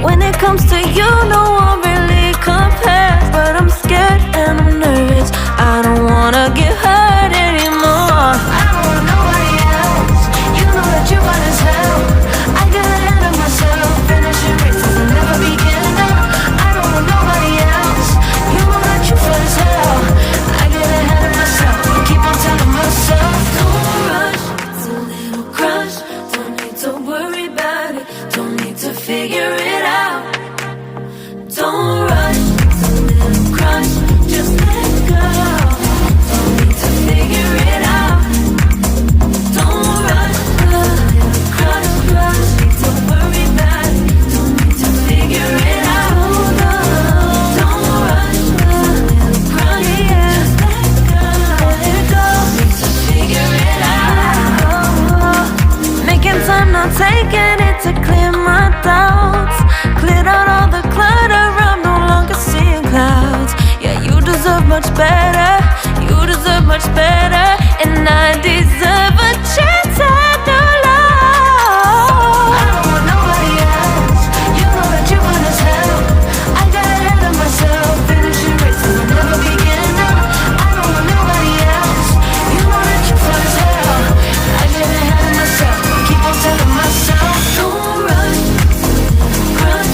When it comes to you, no one really compares. But I'm scared and I'm nervous. I don't wanna get hurt anymore. I don't want nobody else. You know that you fine as hell. I get ahead of myself, finishing races and never beginning up. I don't want nobody else. You know that you fine as hell. I get ahead of myself, keep on telling myself, don't rush, it's a little crush. Don't need to worry about it, don't need to figure it out. Don't rush, it's a little crush. Just let go, don't need to figure it out. Don't rush, a little crush, crush. Need to worry about it, don't need to figure it out. Don't rush, a little crush. Just let go, don't need to figure it out. Making time, not taking it to clear my doubts. Cleared out all the clutter, I'm no longer seeing clouds. Yeah, you deserve much better, you deserve much better. And I deserve a chance at new love. I don't want nobody else, you know that you fine as hell. I got ahead of myself, finishing races and never beginning up. I don't want nobody else, you know that you fine as hell. I get ahead of myself, keep on telling myself, don't rush, crush.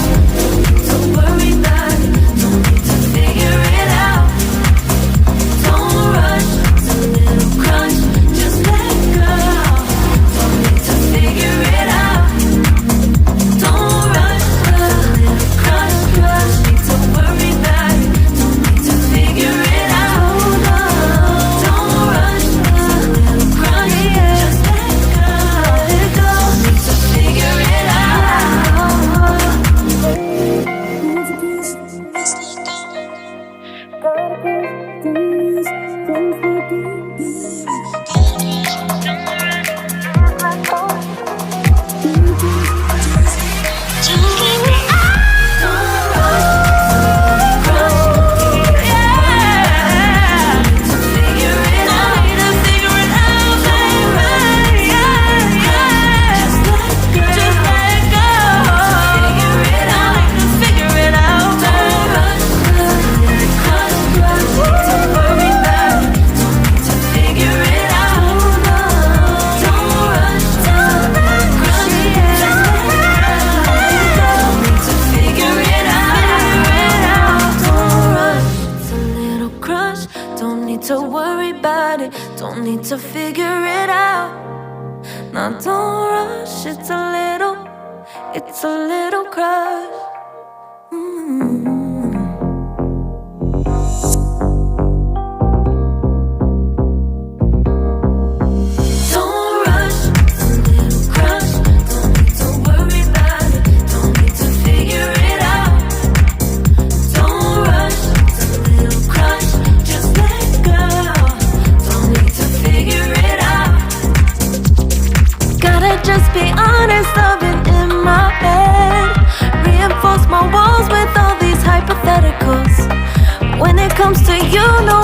Don't worry about it, don't need to figure it out. Don't rush, it's a little crush. Just let go, don't need to figure it out. Don't rush, a little crush, crush. Need to worry about it, don't need to figure it out. Don't rush, a little crush. Just let go, don't need to figure it out. Don't need to worry about it, don't need to figure it out. Now don't rush, it's a little crush. Don't rush, it's a little crush. Don't need to worry about it, don't need to figure it out. Don't rush, it's a little crush. Just let go, don't need to figure it out. Gotta just be honest, I've been in my head. Reinforce my walls with all these hypotheticals. When it comes to you, no